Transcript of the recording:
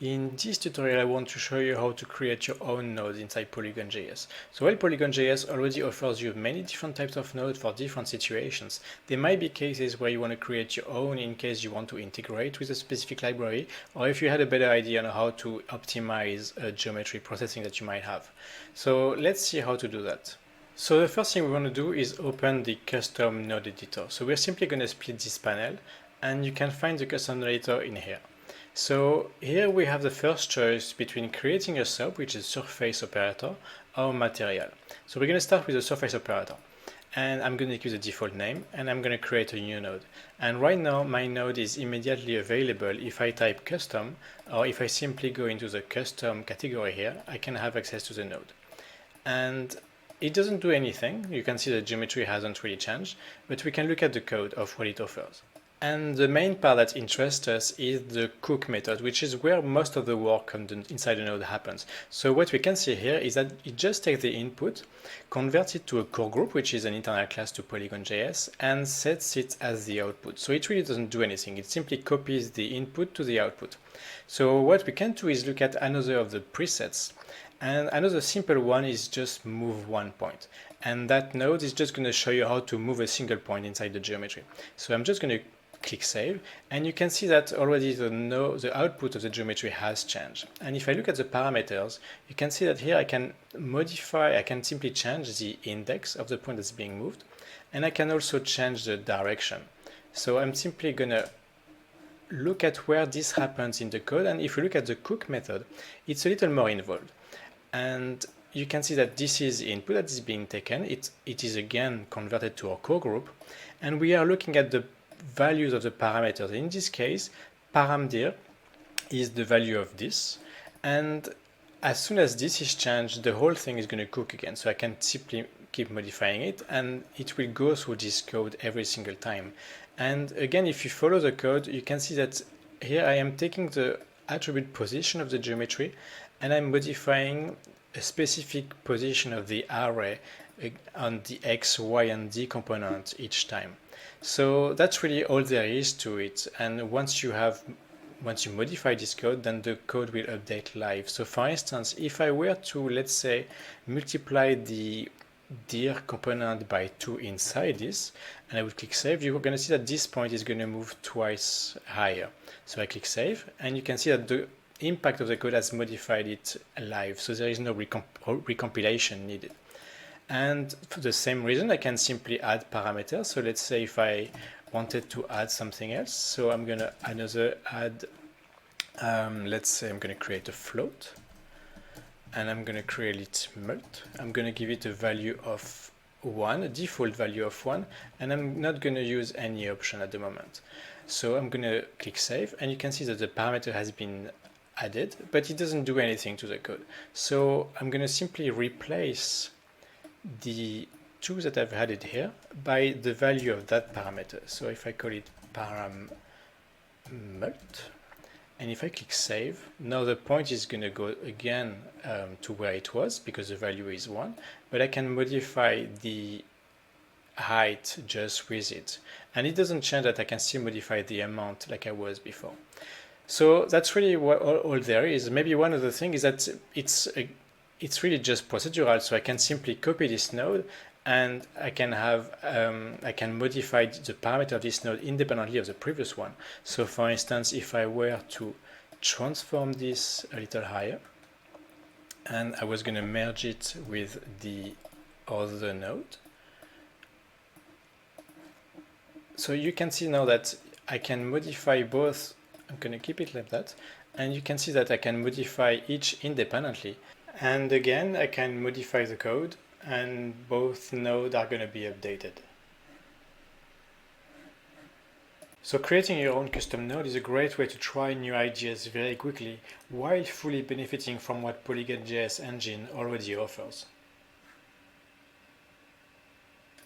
In this tutorial, I want to show you how to create your own node inside Polygonjs. So while Polygonjs already offers you many different types of nodes for different situations, there might be cases where you want to create your own in case you want to integrate with a specific library, or if you had a better idea on how to optimize a geometry processing that you might have. So let's see how to do that. So the first thing we want to do is open the custom node editor. So we're simply going to split this panel, and you can find the custom node editor in here. So here we have the first choice between creating a sub, which is surface operator, or material. So we're going to start with the surface operator. And I'm going to use a default name, and I'm going to create a new node. And right now, my node is immediately available if I type custom, or if I simply go into the custom category here, I can have access to the node. And it doesn't do anything. You can see the geometry hasn't really changed, but we can look at the code of what it offers. And the main part that interests us is the cook method, which is where most of the work inside the node happens. So what we can see here is that it just takes the input, converts it to a core group, which is an internal class to Polygonjs, and sets it as the output. So it really doesn't do anything. It simply copies the input to the output. So what we can do is look at another of the presets. And another simple one is just move one point. And that node is just going to show you how to move a single point inside the geometry. So I'm just going to click save, and you can see that already the output of the geometry has changed. And if I look at the parameters, you can see that here I can modify, I can simply change the index of the point that's being moved, and I can also change the direction. So I'm simply gonna look at where this happens in the code, and if you look at the cook method, it's a little more involved. And you can see that this is the input that is being taken. It is again converted to our core group, and we are looking at the values of the parameters. In this case, param_dir is the value of this, and as soon as this is changed, the whole thing is going to cook again. So I can simply keep modifying it, and it will go through this code every single time. And again, if you follow the code, you can see that here I am taking the attribute position of the geometry, and I'm modifying a specific position of the array on the X, Y, and Z component each time. So that's really all there is to it. And once you modify this code, then the code will update live. So for instance, if I were to, let's say, multiply the dir component by 2 inside this, and I would click save, you're going to see that this point is going to move twice higher. So I click save, and you can see that the impact of the code has modified it live. So there is no recompilation needed. And for the same reason, I can simply add parameters. So let's say if I wanted to add something else, so I'm going to add, let's say I'm going to create a float, and I'm going to create it mult. I'm going to give it a value of 1, a default value of 1, and I'm not going to use any option at the moment. So I'm going to click save, and you can see that the parameter has been added, but it doesn't do anything to the code. So I'm going to simply replace the 2 that I've added here by the value of that parameter. So if I call it param_mult, and if I click save, now the point is going to go again to where it was because the value is 1, but I can modify the height just with it. And it doesn't change that I can still modify the amount like I was before. So that's really what all there is. Maybe one other thing is that it's really just procedural, so I can simply copy this node, and I can have I can modify the parameter of this node independently of the previous one. So for instance, if I were to transform this a little higher, and I was going to merge it with the other node, so you can see now that I can modify both. I'm going to keep it like that, and you can see that I can modify each independently. And again, I can modify the code, and both nodes are going to be updated. So creating your own custom node is a great way to try new ideas very quickly while fully benefiting from what Polygonjs engine already offers.